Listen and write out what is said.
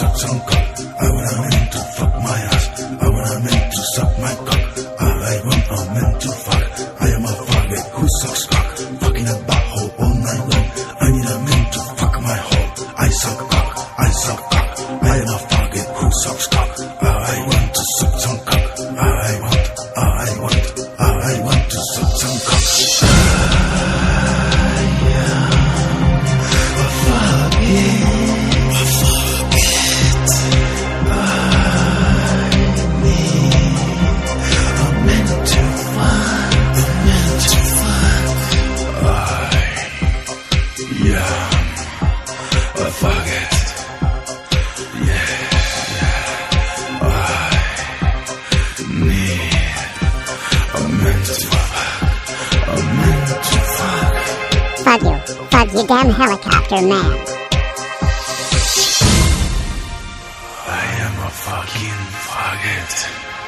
suck some cock. I want a man to fuck my ass. I want a man to suck my cock. I want a man to fuck. I am a faggot who sucks cock. Fucking a butthole all night long. I need a man to fuck my hole. I suck cock. I suck cock. I am a faggot who sucks cock. I want to suck some cock. I want to suck some cock. Fuck you. Fuck you, damn helicopter man. I am a fucking faggot.